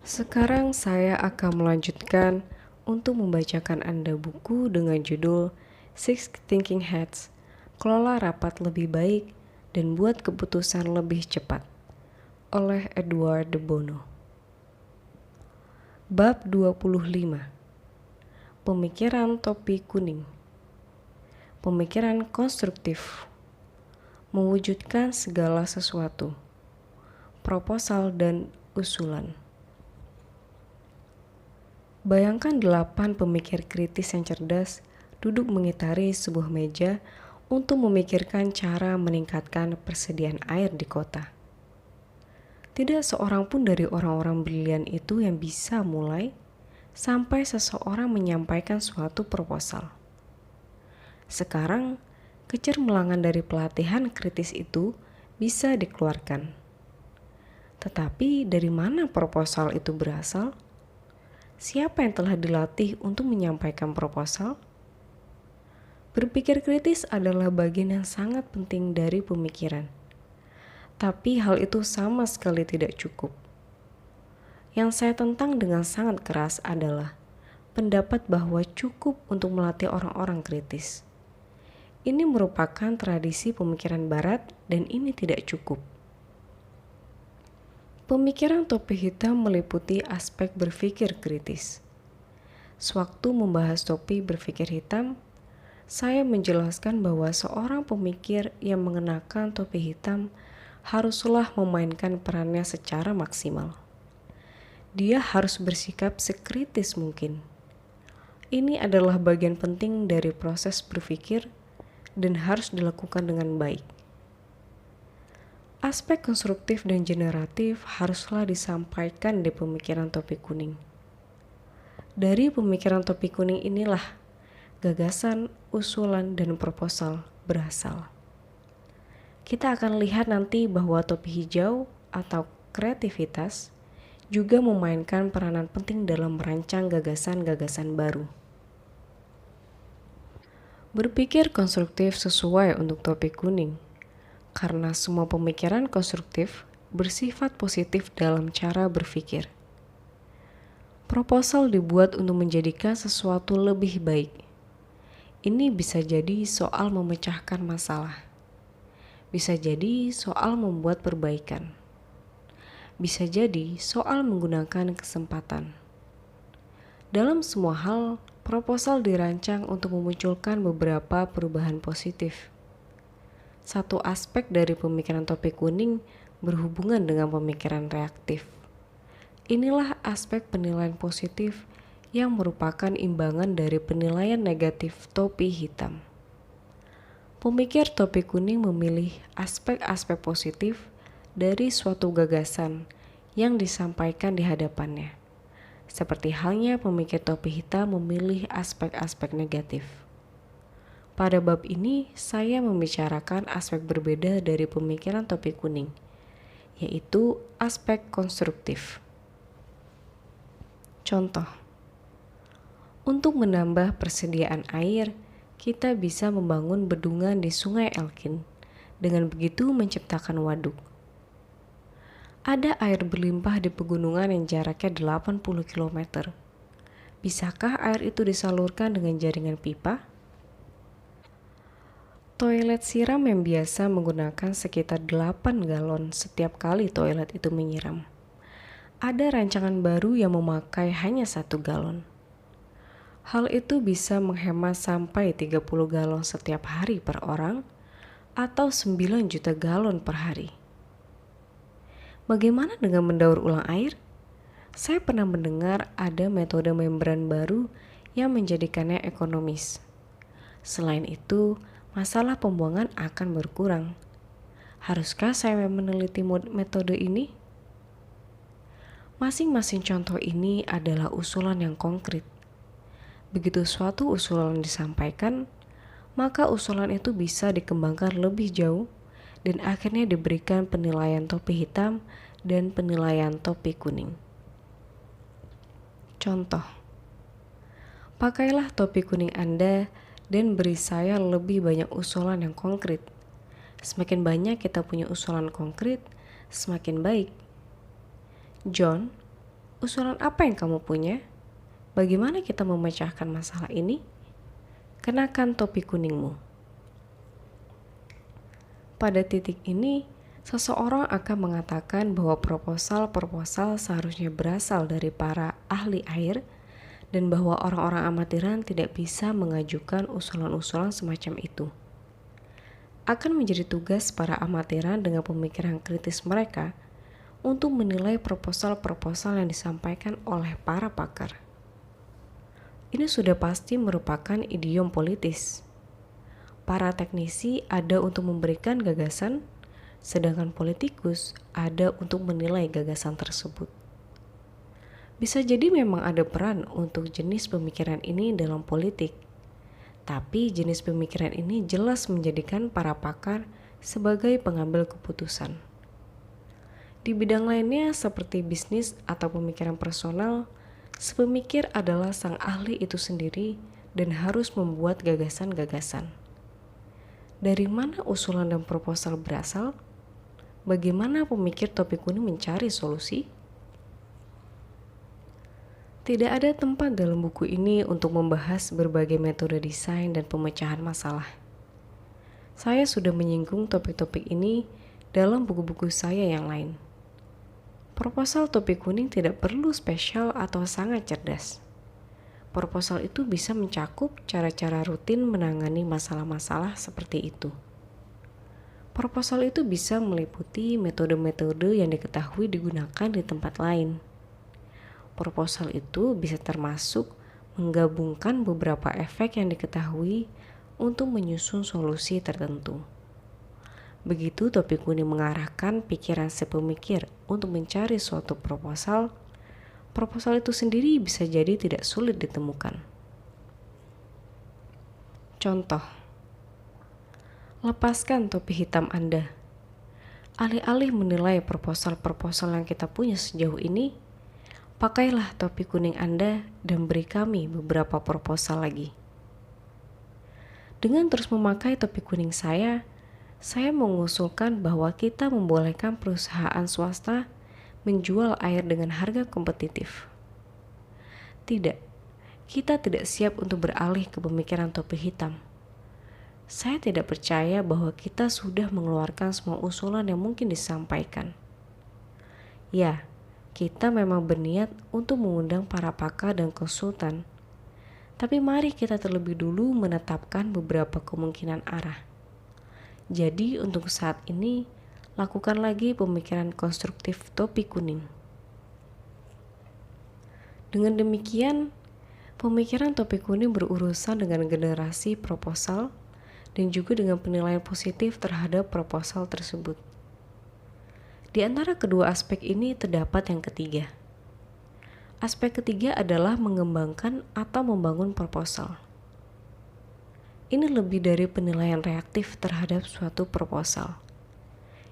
Sekarang saya akan melanjutkan untuk membacakan Anda buku dengan judul Six Thinking Hats, Kelola Rapat Lebih Baik dan Buat Keputusan Lebih Cepat oleh Edward de Bono. Bab 25. Pemikiran topi kuning. Pemikiran konstruktif. Mewujudkan segala sesuatu. Proposal dan usulan. Bayangkan 8 pemikir kritis yang cerdas duduk mengitari sebuah meja untuk memikirkan cara meningkatkan persediaan air di kota. Tidak seorang pun dari orang-orang brilian itu yang bisa mulai sampai seseorang menyampaikan suatu proposal. Sekarang, kecermelangan dari pelatihan kritis itu bisa dikeluarkan. Tetapi dari mana proposal itu berasal? Siapa yang telah dilatih untuk menyampaikan proposal? Berpikir kritis adalah bagian yang sangat penting dari pemikiran. Tapi hal itu sama sekali tidak cukup. Yang saya tentang dengan sangat keras adalah pendapat bahwa cukup untuk melatih orang-orang kritis. Ini merupakan tradisi pemikiran barat dan ini tidak cukup. Pemikiran topi hitam meliputi aspek berpikir kritis. Sewaktu membahas topi berpikir hitam, saya menjelaskan bahwa seorang pemikir yang mengenakan topi hitam haruslah memainkan perannya secara maksimal. Dia harus bersikap sekritis mungkin. Ini adalah bagian penting dari proses berpikir dan harus dilakukan dengan baik. Aspek konstruktif dan generatif haruslah disampaikan di pemikiran topi kuning. Dari pemikiran topi kuning inilah gagasan, usulan, dan proposal berasal. Kita akan lihat nanti bahwa topi hijau atau kreativitas juga memainkan peranan penting dalam merancang gagasan-gagasan baru. Berpikir konstruktif sesuai untuk topi kuning. Karena semua pemikiran konstruktif bersifat positif dalam cara berpikir. Proposal dibuat untuk menjadikan sesuatu lebih baik. Ini bisa jadi soal memecahkan masalah. Bisa jadi soal membuat perbaikan. Bisa jadi soal menggunakan kesempatan. Dalam semua hal, proposal dirancang untuk memunculkan beberapa perubahan positif. Satu aspek dari pemikiran topi kuning berhubungan dengan pemikiran reaktif. Inilah aspek penilaian positif yang merupakan imbangan dari penilaian negatif topi hitam. Pemikir topi kuning memilih aspek-aspek positif dari suatu gagasan yang disampaikan di hadapannya. Seperti halnya pemikir topi hitam memilih aspek-aspek negatif. Pada bab ini, saya membicarakan aspek berbeda dari pemikiran topi kuning, yaitu aspek konstruktif. Contoh, untuk menambah persediaan air, kita bisa membangun bendungan di Sungai Elkin, dengan begitu menciptakan waduk. Ada air berlimpah di pegunungan yang jaraknya 80 km. Bisakah air itu disalurkan dengan jaringan pipa? Toilet siram yang biasa menggunakan sekitar 8 galon setiap kali toilet itu menyiram. Ada rancangan baru yang memakai hanya 1 galon. Hal itu bisa menghemat sampai 30 galon setiap hari per orang atau 9 juta galon per hari. Bagaimana dengan mendaur ulang air? Saya pernah mendengar ada metode membran baru yang menjadikannya ekonomis. Selain itu, masalah pembuangan akan berkurang. Haruskah saya meneliti metode ini? Masing-masing contoh ini adalah usulan yang konkret. Begitu suatu usulan disampaikan, maka usulan itu bisa dikembangkan lebih jauh dan akhirnya diberikan penilaian topi hitam dan penilaian topi kuning. Contoh, pakailah topi kuning Anda dan beri saya lebih banyak usulan yang konkret. Semakin banyak kita punya usulan konkret, semakin baik. John, Usulan apa yang kamu punya? Bagaimana kita memecahkan masalah ini? Kenakan topi kuningmu. Pada titik ini, seseorang akan mengatakan bahwa proposal seharusnya berasal dari para ahli air dan bahwa orang-orang amatiran tidak bisa mengajukan usulan-usulan semacam itu. Akan menjadi tugas para amatiran dengan pemikiran kritis mereka untuk menilai proposal-proposal yang disampaikan oleh para pakar. Ini sudah pasti merupakan idiom politis. Para teknisi ada untuk memberikan gagasan, sedangkan politikus ada untuk menilai gagasan tersebut. Bisa jadi memang ada peran untuk jenis pemikiran ini dalam politik, tapi jenis pemikiran ini jelas menjadikan para pakar sebagai pengambil keputusan. Di bidang lainnya seperti bisnis atau pemikiran personal, sepemikir adalah sang ahli itu sendiri dan harus membuat gagasan-gagasan. Dari mana usulan dan proposal berasal? Bagaimana pemikir topi kuning mencari solusi? Tidak ada tempat dalam buku ini untuk membahas berbagai metode desain dan pemecahan masalah. Saya sudah menyinggung topik-topik ini dalam buku-buku saya yang lain. Proposal topi kuning tidak perlu spesial atau sangat cerdas. Proposal itu bisa mencakup cara-cara rutin menangani masalah-masalah seperti itu. Proposal itu bisa meliputi metode-metode yang diketahui digunakan di tempat lain. Proposal itu bisa termasuk menggabungkan beberapa efek yang diketahui untuk menyusun solusi tertentu. Begitu topi kuning mengarahkan pikiran si pemikir untuk mencari suatu proposal itu sendiri bisa jadi tidak sulit ditemukan. Contoh, lepaskan topi hitam Anda. Alih-alih menilai proposal-proposal yang kita punya sejauh ini, pakailah topi kuning Anda dan beri kami beberapa proposal lagi. Dengan terus memakai topi kuning saya mengusulkan bahwa kita membolehkan perusahaan swasta menjual air dengan harga kompetitif. Tidak, kita tidak siap untuk beralih ke pemikiran topi hitam. Saya tidak percaya bahwa kita sudah mengeluarkan semua usulan yang mungkin disampaikan. Ya, kita memang berniat untuk mengundang para pakar dan konsultan. Tapi mari kita terlebih dulu menetapkan beberapa kemungkinan arah. Jadi untuk saat ini, lakukan lagi pemikiran konstruktif topi kuning. Dengan demikian, pemikiran topi kuning berurusan dengan generasi proposal dan juga dengan penilaian positif terhadap proposal tersebut. Di antara kedua aspek ini terdapat yang ketiga. Aspek ketiga adalah mengembangkan atau membangun proposal. Ini lebih dari penilaian reaktif terhadap suatu proposal.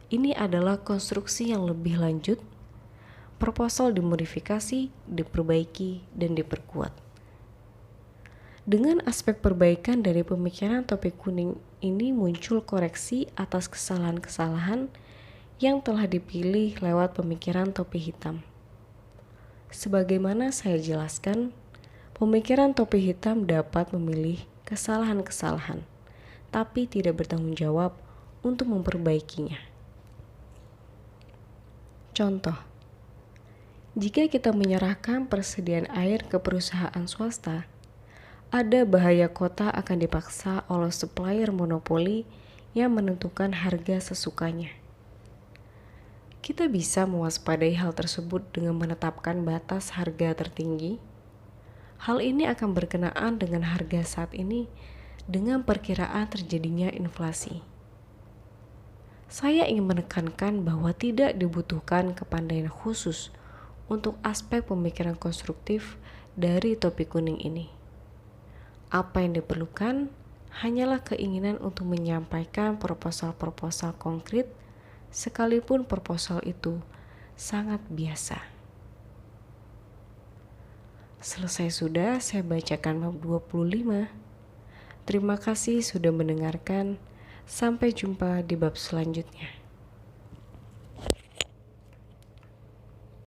Ini adalah konstruksi yang lebih lanjut. Proposal dimodifikasi, diperbaiki, dan diperkuat. Dengan aspek perbaikan dari pemikiran topi kuning ini muncul koreksi atas kesalahan-kesalahan yang telah dipilih lewat pemikiran topi hitam. Sebagaimana saya jelaskan, pemikiran topi hitam dapat memilih kesalahan-kesalahan, tapi tidak bertanggung jawab untuk memperbaikinya. Contoh, jika kita menyerahkan persediaan air ke perusahaan swasta, ada bahaya kota akan dipaksa oleh supplier monopoli yang menentukan harga sesukanya. Kita bisa mewaspadai hal tersebut dengan menetapkan batas harga tertinggi. Hal ini akan berkenaan dengan harga saat ini dengan perkiraan terjadinya inflasi. Saya ingin menekankan bahwa tidak dibutuhkan kepandaian khusus untuk aspek pemikiran konstruktif dari topi kuning ini. Apa yang diperlukan hanyalah keinginan untuk menyampaikan proposal-proposal konkret, sekalipun proposal itu sangat biasa. Selesai sudah saya bacakan bab 25. Terima kasih sudah mendengarkan. Sampai jumpa di bab selanjutnya.